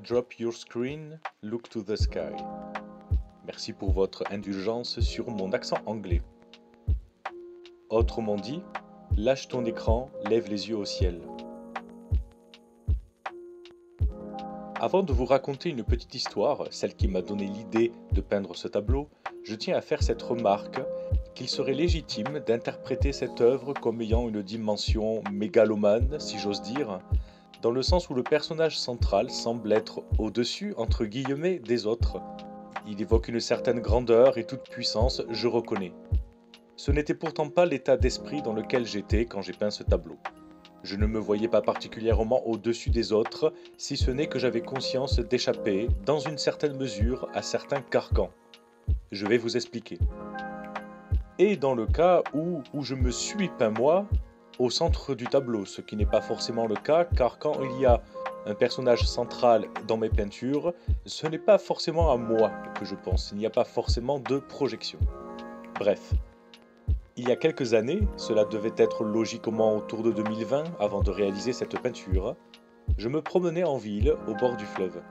Drop your screen, look to the sky. Merci pour votre indulgence sur mon accent anglais. Autrement dit, lâche ton écran, lève les yeux au ciel. Avant de vous raconter une petite histoire, celle qui m'a donné l'idée de peindre ce tableau, je tiens à faire cette remarque qu'il serait légitime d'interpréter cette œuvre comme ayant une dimension mégalomane, si j'ose dire, dans le sens où le personnage central semble être au-dessus, entre guillemets, des autres. Il évoque une certaine grandeur et toute puissance, je reconnais. Ce n'était pourtant pas l'état d'esprit dans lequel j'étais quand j'ai peint ce tableau. Je ne me voyais pas particulièrement au-dessus des autres, si ce n'est que j'avais conscience d'échapper, dans une certaine mesure, à certains carcans. Je vais vous expliquer. Et dans le cas où je me suis peint moi, au centre du tableau, ce qui n'est pas forcément le cas, car quand il y a un personnage central dans mes peintures, ce n'est pas forcément à moi que je pense, il n'y a pas forcément de projection. Bref. Il y a quelques années, cela devait être logiquement autour de 2020 avant de réaliser cette peinture, je me promenais en ville au bord du fleuve.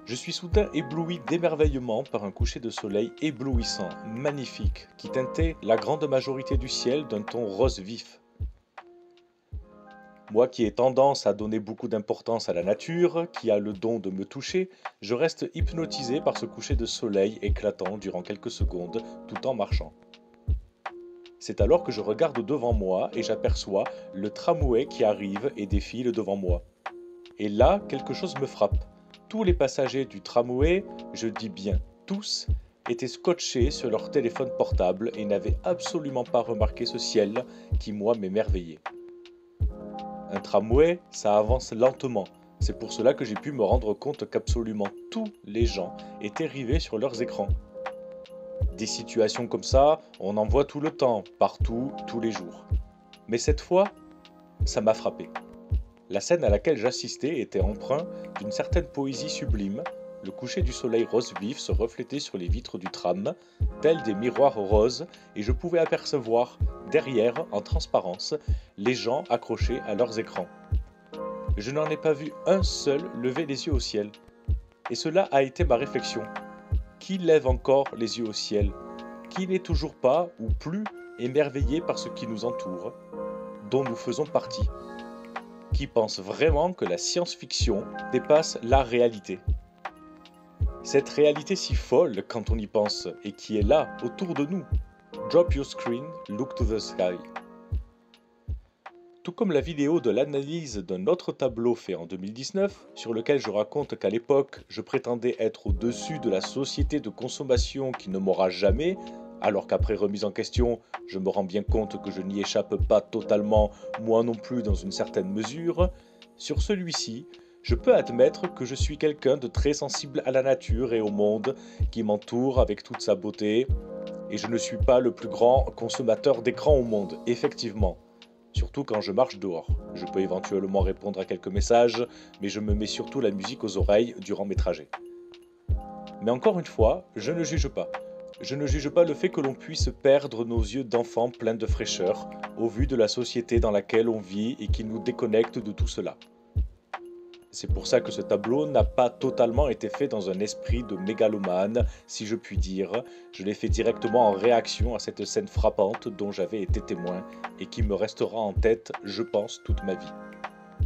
Je suis soudain ébloui d'émerveillement par un coucher de soleil éblouissant, magnifique, qui teintait la grande majorité du ciel d'un ton rose vif. Moi qui ai tendance à donner beaucoup d'importance à la nature, qui a le don de me toucher, je reste hypnotisé par ce coucher de soleil éclatant durant quelques secondes tout en marchant. C'est alors que je regarde devant moi et j'aperçois le tramway qui arrive et défile devant moi. Et là, quelque chose me frappe. Tous les passagers du tramway, je dis bien tous, étaient scotchés sur leur téléphone portable et n'avaient absolument pas remarqué ce ciel qui, moi, m'émerveillait. Un tramway, ça avance lentement. C'est pour cela que j'ai pu me rendre compte qu'absolument tous les gens étaient rivés sur leurs écrans. Des situations comme ça, on en voit tout le temps, partout, tous les jours. Mais cette fois, ça m'a frappé. La scène à laquelle j'assistais était empreinte d'une certaine poésie sublime. Le coucher du soleil rose vif se reflétait sur les vitres du tram, tels des miroirs roses, et je pouvais apercevoir, derrière, en transparence, les gens accrochés à leurs écrans. Je n'en ai pas vu un seul lever les yeux au ciel. Et cela a été ma réflexion. Qui lève encore les yeux au ciel? Qui n'est toujours pas, ou plus, émerveillé par ce qui nous entoure, dont nous faisons partie? Qui pense vraiment que la science-fiction dépasse la réalité? Cette réalité si folle quand on y pense, et qui est là, autour de nous. Drop your screen, look to the sky. Tout comme la vidéo de l'analyse d'un autre tableau fait en 2019, sur lequel je raconte qu'à l'époque, je prétendais être au-dessus de la société de consommation qui ne m'aura jamais, alors qu'après remise en question, je me rends bien compte que je n'y échappe pas totalement, moi non plus dans une certaine mesure, sur celui-ci, je peux admettre que je suis quelqu'un de très sensible à la nature et au monde qui m'entoure avec toute sa beauté, et je ne suis pas le plus grand consommateur d'écran au monde, effectivement. Surtout quand je marche dehors. Je peux éventuellement répondre à quelques messages, mais je me mets surtout la musique aux oreilles durant mes trajets. Mais encore une fois, je ne juge pas. Je ne juge pas le fait que l'on puisse perdre nos yeux d'enfants pleins de fraîcheur, au vu de la société dans laquelle on vit et qui nous déconnecte de tout cela. C'est pour ça que ce tableau n'a pas totalement été fait dans un esprit de mégalomane, si je puis dire. Je l'ai fait directement en réaction à cette scène frappante dont j'avais été témoin et qui me restera en tête, je pense, toute ma vie.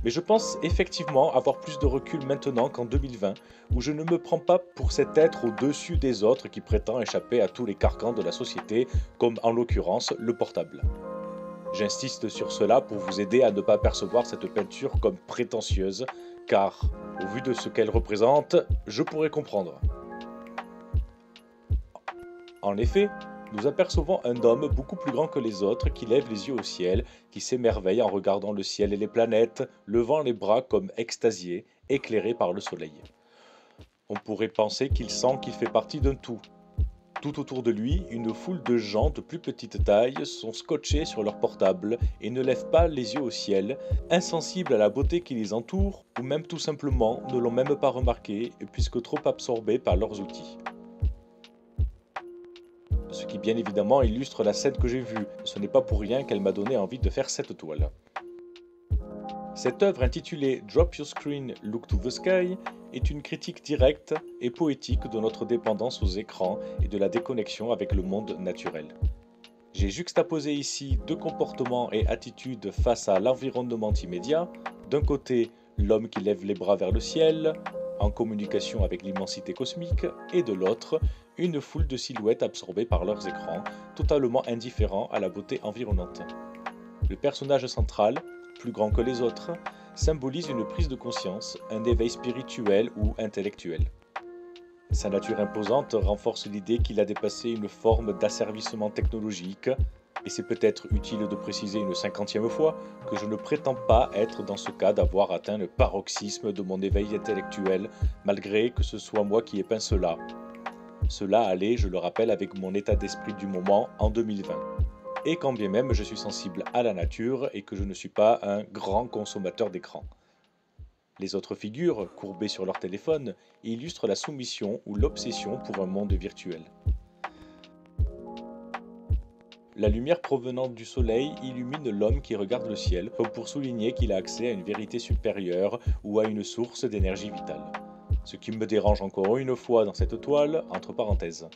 Mais je pense effectivement avoir plus de recul maintenant qu'en 2020, où je ne me prends pas pour cet être au-dessus des autres qui prétend échapper à tous les carcans de la société, comme en l'occurrence le portable. J'insiste sur cela pour vous aider à ne pas percevoir cette peinture comme prétentieuse, car, au vu de ce qu'elle représente, je pourrais comprendre. En effet, nous apercevons un homme beaucoup plus grand que les autres qui lève les yeux au ciel, qui s'émerveille en regardant le ciel et les planètes, levant les bras comme extasié, éclairé par le soleil. On pourrait penser qu'il sent qu'il fait partie d'un tout. Tout autour de lui, une foule de gens de plus petite taille sont scotchés sur leur portable et ne lèvent pas les yeux au ciel, insensibles à la beauté qui les entoure, ou même tout simplement ne l'ont même pas remarqué puisque trop absorbés par leurs outils. Ce qui bien évidemment illustre la scène que j'ai vue, ce n'est pas pour rien qu'elle m'a donné envie de faire cette toile. Cette œuvre intitulée Drop Your Screen, Look to the Sky est une critique directe et poétique de notre dépendance aux écrans et de la déconnexion avec le monde naturel. J'ai juxtaposé ici deux comportements et attitudes face à l'environnement immédiat. D'un côté, l'homme qui lève les bras vers le ciel, en communication avec l'immensité cosmique, et de l'autre, une foule de silhouettes absorbées par leurs écrans, totalement indifférents à la beauté environnante. Le personnage central, plus grand que les autres, symbolise une prise de conscience, un éveil spirituel ou intellectuel. Sa nature imposante renforce l'idée qu'il a dépassé une forme d'asservissement technologique, et c'est peut-être utile de préciser une 50e fois que je ne prétends pas être dans ce cas d'avoir atteint le paroxysme de mon éveil intellectuel, malgré que ce soit moi qui ai peint cela. Cela allait, je le rappelle, avec mon état d'esprit du moment en 2020. Et quand bien même je suis sensible à la nature et que je ne suis pas un grand consommateur d'écran. Les autres figures, courbées sur leur téléphone, illustrent la soumission ou l'obsession pour un monde virtuel. La lumière provenant du soleil illumine l'homme qui regarde le ciel, comme pour souligner qu'il a accès à une vérité supérieure ou à une source d'énergie vitale. Ce qui me dérange encore une fois dans cette toile, entre parenthèses.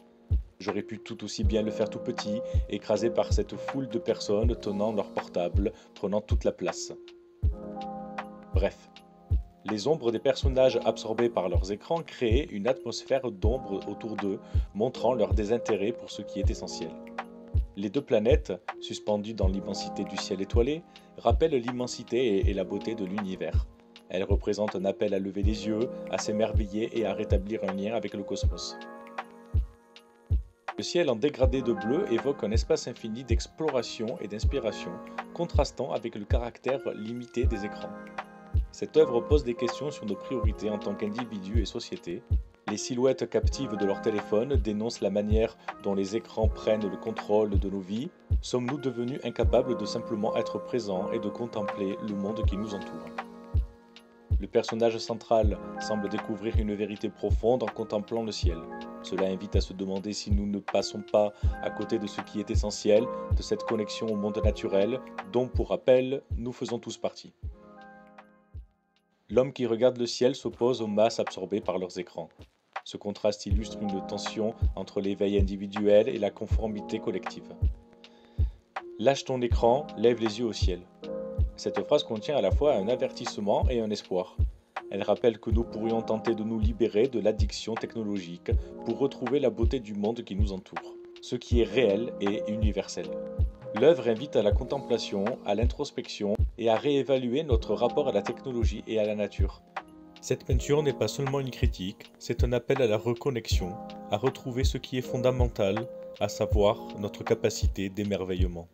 J'aurais pu tout aussi bien le faire tout petit, écrasé par cette foule de personnes tenant leur portable, prenant toute la place. Bref. Les ombres des personnages absorbés par leurs écrans créaient une atmosphère d'ombre autour d'eux, montrant leur désintérêt pour ce qui est essentiel. Les deux planètes, suspendues dans l'immensité du ciel étoilé, rappellent l'immensité et la beauté de l'univers. Elles représentent un appel à lever les yeux, à s'émerveiller et à rétablir un lien avec le cosmos. Le ciel en dégradé de bleu évoque un espace infini d'exploration et d'inspiration, contrastant avec le caractère limité des écrans. Cette œuvre pose des questions sur nos priorités en tant qu'individus et société. Les silhouettes captives de leur téléphone dénoncent la manière dont les écrans prennent le contrôle de nos vies. Sommes-nous devenus incapables de simplement être présents et de contempler le monde qui nous entoure? Le personnage central semble découvrir une vérité profonde en contemplant le ciel. Cela invite à se demander si nous ne passons pas à côté de ce qui est essentiel, de cette connexion au monde naturel, dont, pour rappel, nous faisons tous partie. L'homme qui regarde le ciel s'oppose aux masses absorbées par leurs écrans. Ce contraste illustre une tension entre l'éveil individuel et la conformité collective. Lâche ton écran, lève les yeux au ciel. Cette phrase contient à la fois un avertissement et un espoir. Elle rappelle que nous pourrions tenter de nous libérer de l'addiction technologique pour retrouver la beauté du monde qui nous entoure, ce qui est réel et universel. L'œuvre invite à la contemplation, à l'introspection et à réévaluer notre rapport à la technologie et à la nature. Cette peinture n'est pas seulement une critique, c'est un appel à la reconnexion, à retrouver ce qui est fondamental, à savoir notre capacité d'émerveillement.